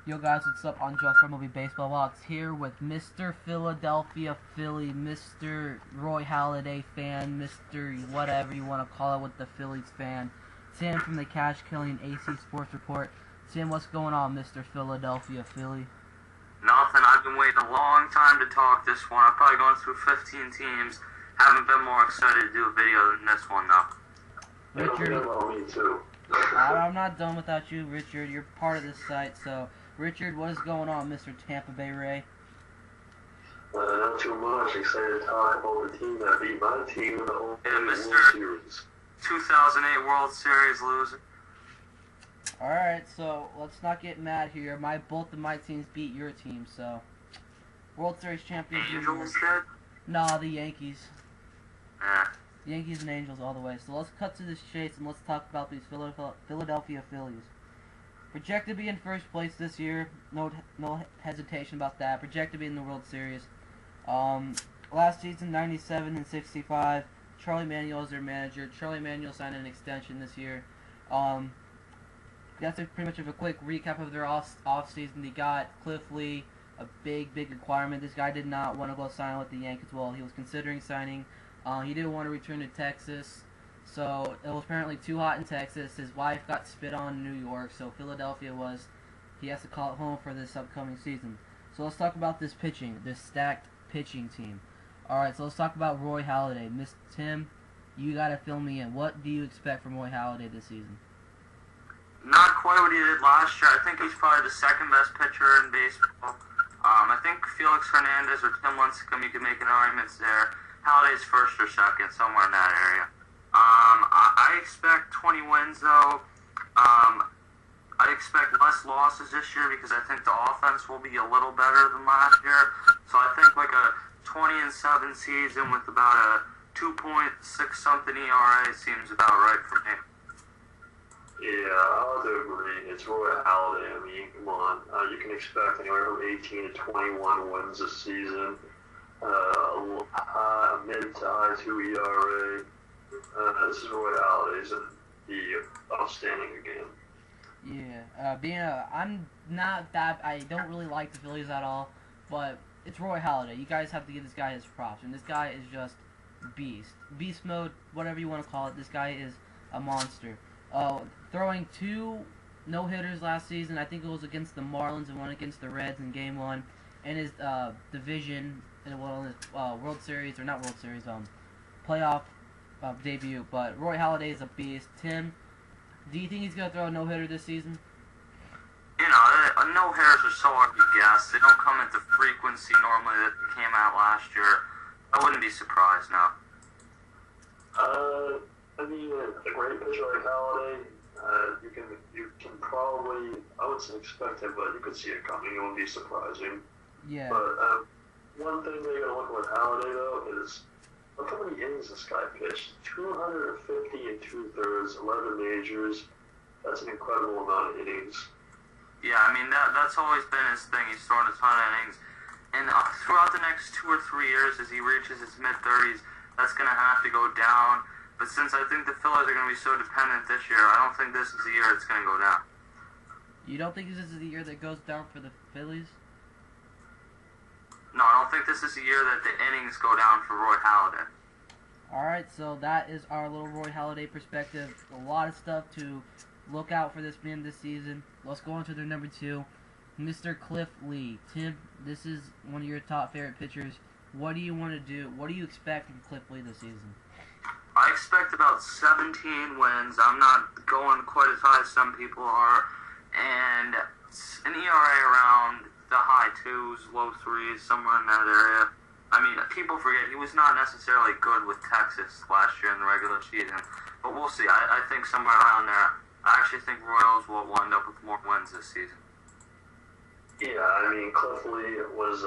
Yo guys, what's up? I'm Josh from Movie Baseball Box here with Mr. Philadelphia Philly, Mr. Roy Halladay fan, Mr. whatever you want to call it with the Phillies fan, Tim from the Cash Killing AC Sports Report. Tim, what's going on, Mr. Philadelphia Philly? Nothing. I've been waiting a long time to talk this one. I've probably gone through 15 teams. Haven't been more excited to do a video than this one, though. Richard, me too. I'm not done without you, Richard. You're part of this site, so Richard, what is going on, Mr. Tampa Bay Ray? Not too much. Excited to talk about the team that beat my team in the whole World Series. 2008 World Series loser. Alright, so let's not get mad here. Both of my teams beat your team, so World Series champions. Angels did? Nah, the Yankees. Yeah. Yankees and Angels all the way. So let's cut to this chase and let's talk about these Philadelphia Phillies. Projected to be in first place this year. No hesitation about that. Projected to be in the World Series. Last season, 97 and 65. Charlie Manuel is their manager. Charlie Manuel signed an extension this year. That's pretty much of a quick recap of their off season. They got Cliff Lee, a big requirement. This guy did not want to go sign with the Yankees. Well, he was considering signing. He didn't want to return to Texas, so it was apparently too hot in Texas. His wife got spit on in New York, so Philadelphia he has to call it home for this upcoming season. So let's talk about this pitching, this stacked pitching team. Alright, so let's talk about Roy Halladay. Miss Tim, you gotta fill me in. What do you expect from Roy Halladay this season? Not quite what he did last year. I think he's probably the second best pitcher in baseball. I think Felix Hernandez or Tim Lincecum, you can make an argument there. Halladay's first or second, somewhere in that area. I expect 20 wins, though. I expect less losses this year because I think the offense will be a little better than last year. So I think like a 20-7 season with about a 2.6 something ERA seems about right for me. Yeah, I would agree. It's Roy Halladay. I mean, come on. You can expect anywhere from 18 to 21 wins this season. Mid to high 2 ERA. This is Roy Halladay's and the outstanding again. Yeah, I don't really like the Phillies at all, but it's Roy Halladay. You guys have to give this guy his props, and this guy is just beast mode, whatever you want to call it. This guy is a monster. Throwing 2 no-hitters last season. I think it was against the Marlins and one against the Reds in Game 1, and his division in his World Series, or not World Series, playoff debut. But Roy Halladay is a beast. Tim, do you think he's going to throw a no-hitter this season? You know, no-hitters are so hard to guess. They don't come at the frequency normally that they came out last year. I wouldn't be surprised, no. I mean, a great pitcher like Halladay, you can probably, I wouldn't say expect it, but you could see it coming. It wouldn't be surprising. Yeah. But one thing that you gotta look at with Halladay though is look how many innings this guy pitched. 250 and 2/3, 11 majors. That's an incredible amount of innings. Yeah, I mean, that's always been his thing. He's thrown a ton of innings. And throughout the next 2 or 3 years, as he reaches his mid-30s, that's going to have to go down. But since I think the Phillies are going to be so dependent this year, I don't think this is the year it's going to go down. You don't think this is the year that goes down for the Phillies? No, I don't think this is the year that the innings go down for Roy Halladay. Alright, so that is our little Roy Halladay perspective. A lot of stuff to look out for this man this season. Let's go on to their number 2, Mr. Cliff Lee. Tim, this is one of your top favorite pitchers. What do you want to do? What do you expect from Cliff Lee this season? I expect about 17 wins. I'm not going quite as high as some people are. And an ERA around the high 2s, low 3s, somewhere in that area. I mean, people forget he was not necessarily good with Texas last year in the regular season. But we'll see. I think somewhere around there. I actually think Royals will wind up with more wins this season. Yeah, I mean, Cliff Lee was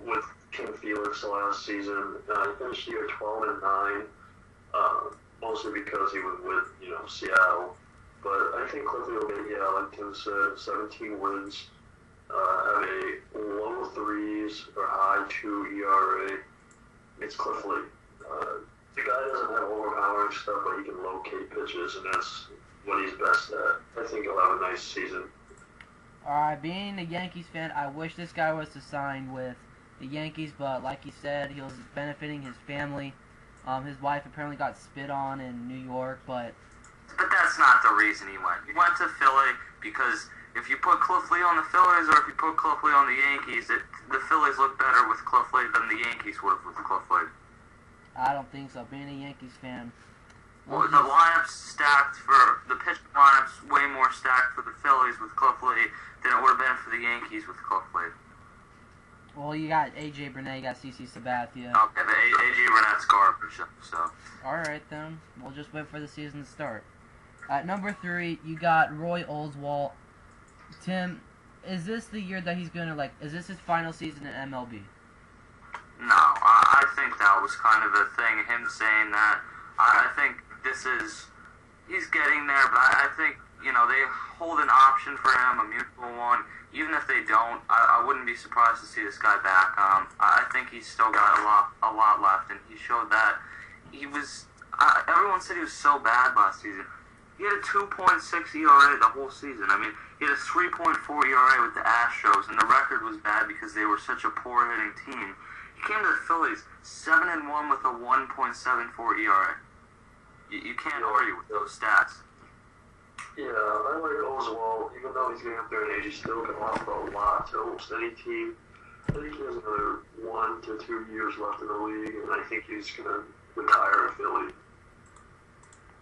with King Felix last season. He finished the year 12 and 9. Mostly because he was with, Seattle. But I think Cliff Lee will get, like Tim said, 17 wins, have a low 3s or high 2 ERA. It's Cliff Lee. The guy doesn't have overpowering stuff, but he can locate pitches, and that's what he's best at. I think he'll have a nice season. Alright, being a Yankees fan, I wish this guy was to sign with the Yankees, but like he said, he was benefiting his family. His wife apparently got spit on in New York, but that's not the reason he went. He went to Philly because if you put Cliff Lee on the Phillies or if you put Cliff Lee on the Yankees, the Phillies look better with Cliff Lee than the Yankees would have with Cliff Lee. I don't think so. Being a Yankees fan. Well, the lineup's stacked for the pitch lineup's way more stacked for the Phillies with Cliff Lee than it would have been for the Yankees with Cliff Lee. Well, you got A.J. Burnett, you got C.C. Sabathia. Okay, the A.J. Burnett's garbage, so. Alright then, we'll just wait for the season to start. At number 3, you got Roy Oswalt. Tim, is this the year that he's gonna, is this his final season in MLB? No, I think that was kind of a thing, him saying that. I think he's getting there, but I think, they hold an option for him, a mutual one. Even if they don't, I wouldn't be surprised to see this guy back. I think he's still got a lot left, and he showed that he was. Everyone said he was so bad last season. He had a 2.6 ERA the whole season. I mean, he had a 3.4 ERA with the Astros, and the record was bad because they were such a poor hitting team. He came to the Phillies 7-1 with a 1.74 ERA. You can't argue with those stats. Yeah, I like Oswalt. Even though he's getting up there in age, he still can offer a lot to almost any team. I think he has another 1 to 2 years left in the league, and I think he's going to retire in Philly.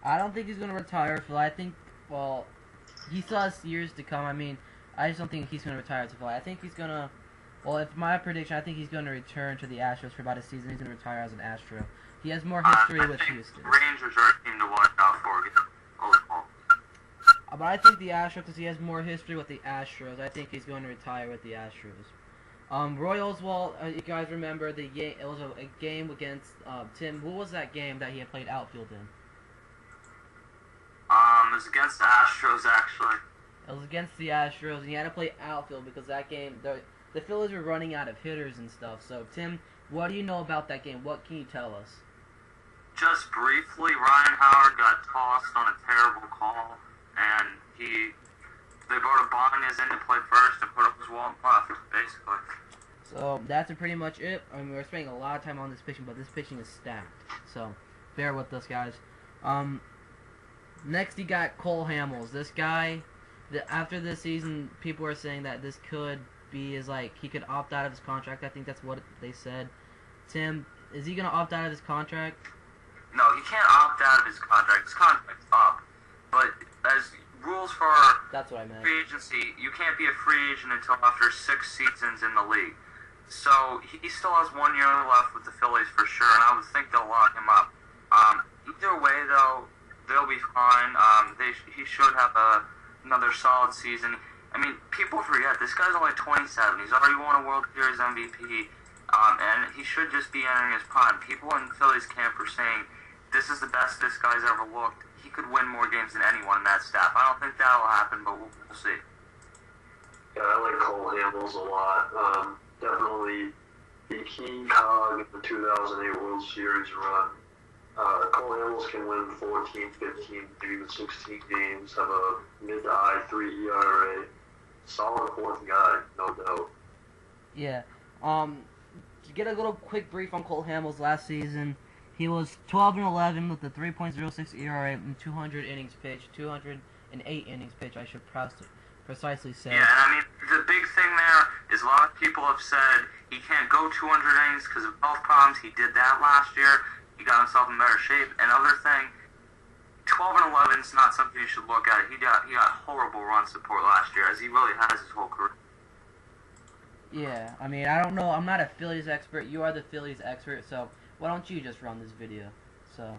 I don't think he's going to retire, Philly. I think, he still has years to come. I mean, I just don't think he's going to retire to Philly. I think he's going to, it's my prediction, I think he's going to return to the Astros for about a season. He's going to retire as an Astro. He has more history with Houston. Rangers are a team to watch out for. Oswalt. But I think the Astros, because he has more history with the Astros, I think he's going to retire with the Astros. Roy Oswalt, you guys remember it was a game against Tim. Who was that game that he had played outfield in? It was against the Astros, actually. It was against the Astros, and he had to play outfield because that game, the Phillies were running out of hitters and stuff. So, Tim, what do you know about that game? What can you tell us? Just briefly, Ryan Howard got tossed on a terrible call, and they brought Ibanez in to play first and put Oswalt left, basically. So, that's pretty much it. I mean, we're spending a lot of time on this pitching, but this pitching is stacked. So, bear with us, guys. Next, you got Cole Hamels. This guy, after this season, people are saying that this could be he could opt out of his contract. I think that's what they said. Tim, is he going to opt out of his contract? No, he can't opt out of his contract. His contract's up. But as rules for that's what I meant. Free agency, you can't be a free agent until after 6 seasons in the league. So he still has 1 year left with the Phillies for sure, and I would think they'll lock him up. Either way, though, they'll be fine. He should have another solid season. I mean, people forget, this guy's only 27. He's already won a World Series MVP, and he should just be entering his prime. People in Phillies camp are saying, this is the best this guy's ever looked. He could win more games than anyone in that staff. I don't think that'll happen, but we'll see. Yeah, I like Cole Hamels a lot. Definitely the key cog in the 2008 World Series run. Cole Hamels can win 14, 15, maybe even 16 games, have a mid to high 3 ERA. Solid fourth guy, no doubt. Yeah. To get a little quick brief on Cole Hamels last season, he was 12-11 with a 3.06 ERA and 200 innings pitched, 208 innings pitched, I should precisely say. Yeah, and I mean, the big thing there is a lot of people have said he can't go 200 innings because of health problems. He did that last year. He got himself in better shape. Another thing, 12-11 is not something you should look at. He got horrible run support last year, as he really has his whole career. Yeah, I mean, I don't know. I'm not a Phillies expert. You are the Phillies expert, so why don't you just run this video? So,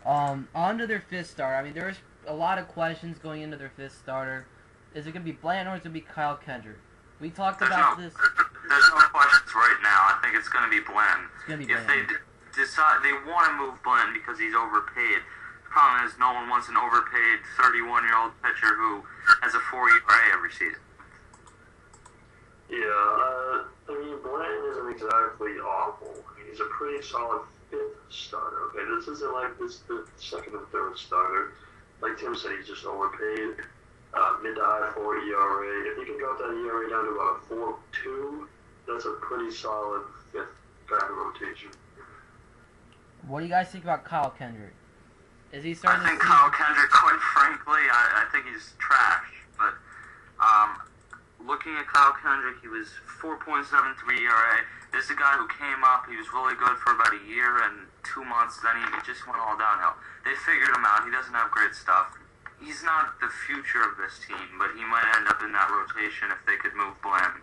on to their fifth starter. I mean, there's a lot of questions going into their fifth starter. Is it going to be Blanton or is it going to be Kyle Kendrick? We talked about this. There's no questions right now. I think it's going to be Blanton. It's going to be Blanton. If they decide they want to move Blanton because he's overpaid, the problem is no one wants an overpaid 31-year-old pitcher who has a 4 ERA every season. Yeah, I mean, Blanton isn't exactly awful. I mean, he's a pretty solid fifth starter. Okay, this isn't like the second and third starter. Like Tim said, he's just overpaid. Mid to high 4 ERA. If he can go brought that ERA down to about 4.2. That's a pretty solid fifth guy in rotation. What do you guys think about Kyle Kendrick? Is he I starting think to see... Kyle Kendrick, quite frankly, I think he's trash. But looking at Kyle Kendrick, he was 4.73 ERA. This is a guy who came up. He was really good for about a year and 2 months. Then he just went all downhill. They figured him out. He doesn't have great stuff. He's not the future of this team, but he might end up in that rotation if they could move Blanton.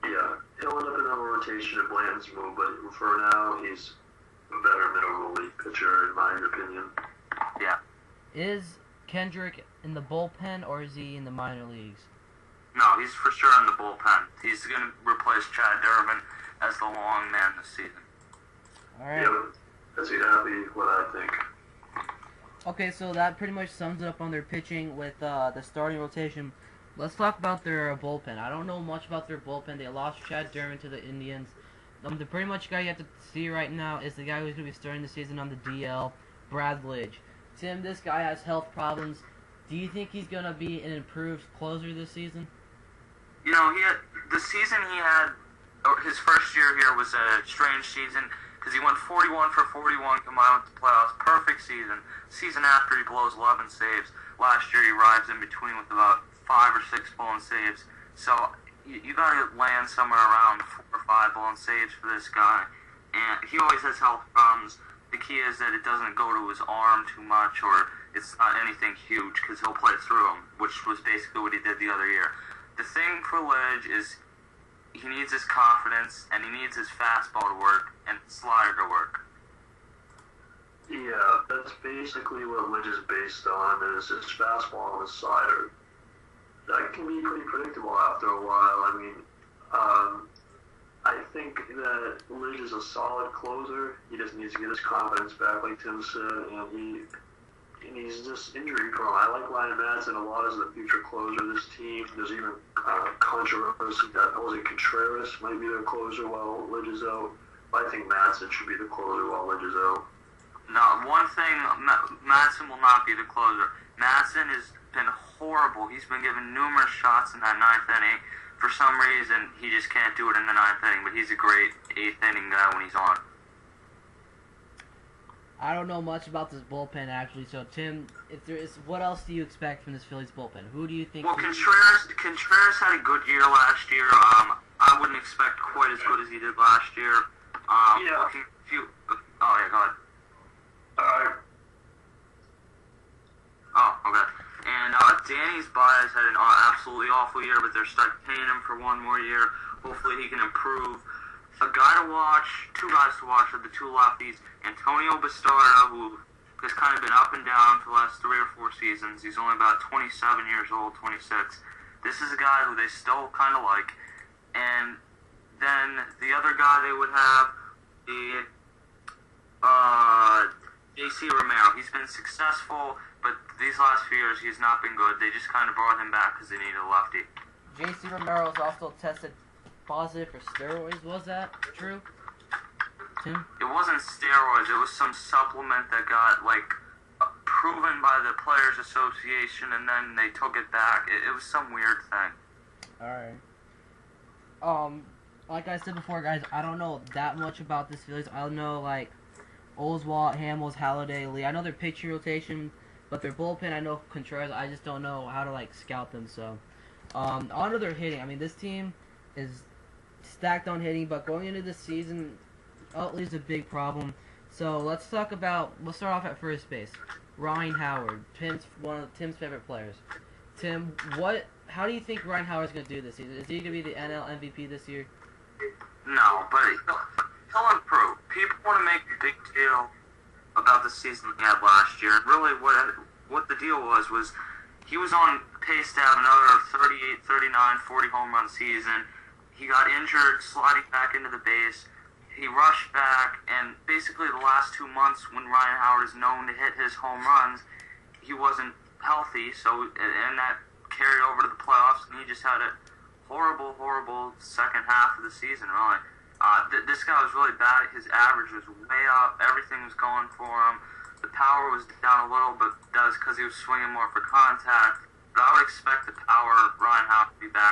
Yeah, he'll end up in that rotation if Blanton's moved, but for now, he's a better middle-of-the-league pitcher, in my opinion. Yeah. Is Kendrick in the bullpen, or is he in the minor leagues? No, he's for sure in the bullpen. He's going to replace Chad Durbin as the long man this season. All right. Yeah, that's exactly what I think. Okay, so that pretty much sums it up on their pitching with the starting rotation. Let's talk about their bullpen. I don't know much about their bullpen. They lost Chad Durbin to the Indians. The pretty much guy you have to see right now is the guy who's going to be starting the season on the DL, Brad Lidge. Tim, this guy has health problems. Do you think he's going to be an improved closer this season? You know, the season he had, his first year here was a strange season because he went 41 for 41 combined with the playoffs. Perfect season. Season after he blows 11 saves. Last year he arrives in between with about 5 or 6 blown saves. So you got to land somewhere around 4 or 5 blown saves for this guy. And he always has health problems. The key is that it doesn't go to his arm too much, or it's not anything huge because he'll play through them, which was basically what he did the other year. The thing for Lidge is he needs his confidence, and he needs his fastball to work and slider to work. Yeah, that's basically what Lidge is based on, is his fastball and his slider. That can be pretty predictable after a while. I mean, I think that Lidge is a solid closer. He just needs to get his confidence back, like Tim said, and he's just injury prone. I like Ryan Madsen a lot as the future closer of this team. There's even controversy that Contreras might be the closer while Lidge is out. I think Madsen should be the closer while Lidge is out. No, one thing, Madsen will not be the closer. Madsen has been horrible. He's been given numerous shots in that 9th inning. For some reason, he just can't do it in the 9th inning, but he's a great 8th inning guy when he's on. I don't know much about this bullpen, actually. So, Tim, what else do you expect from this Phillies bullpen? Who do you think? Well, Contreras had a good year last year. I wouldn't expect quite as good as he did last year. Yeah. Oh, yeah, go ahead. Oh, okay. And Danny's Baez had an absolutely awful year, but they're stuck paying him for one more year. Hopefully he can improve. A guy to watch, 2 guys to watch are the 2 lefties. Antonio Bastardo, who has kind of been up and down for the last 3 or 4 seasons. He's only about 27 years old, 26. This is a guy who they still kind of like. And then the other guy they would have, J.C. Romero. He's been successful, but these last few years he's not been good. They just kind of brought him back because they needed a lefty. J.C. Romero is also tested positive for steroids. Was that true, Tim? It wasn't steroids. It was some supplement that got, proven by the Players Association, and then they took it back. It was some weird thing. Alright. Like I said before, guys, I don't know that much about this Phillies. I don't know, Oswalt, Hamels, Halladay, Lee. I know their pitching rotation, but their bullpen, I know Contreras. I just don't know how to, scout them, so. On to their hitting. I mean, this team is stacked on hitting, but going into this season, Utley's a big problem. So let's start off at first base. Ryan Howard, one of Tim's favorite players. Tim, how do you think Ryan Howard's going to do this season? Is he going to be the NL MVP this year? No, but he'll improve. People want to make a big deal about the season he had last year. And really what the deal was he was on pace to have another 38, 39, 40 home run season. He got injured, sliding back into the base. He rushed back, and basically the last 2 months when Ryan Howard is known to hit his home runs, he wasn't healthy, and that carried over to the playoffs, and he just had a horrible, horrible second half of the season, really. This guy was really bad. His average was way up. Everything was going for him. The power was down a little, but that was because he was swinging more for contact. but I would expect the power Ryan Howard to be back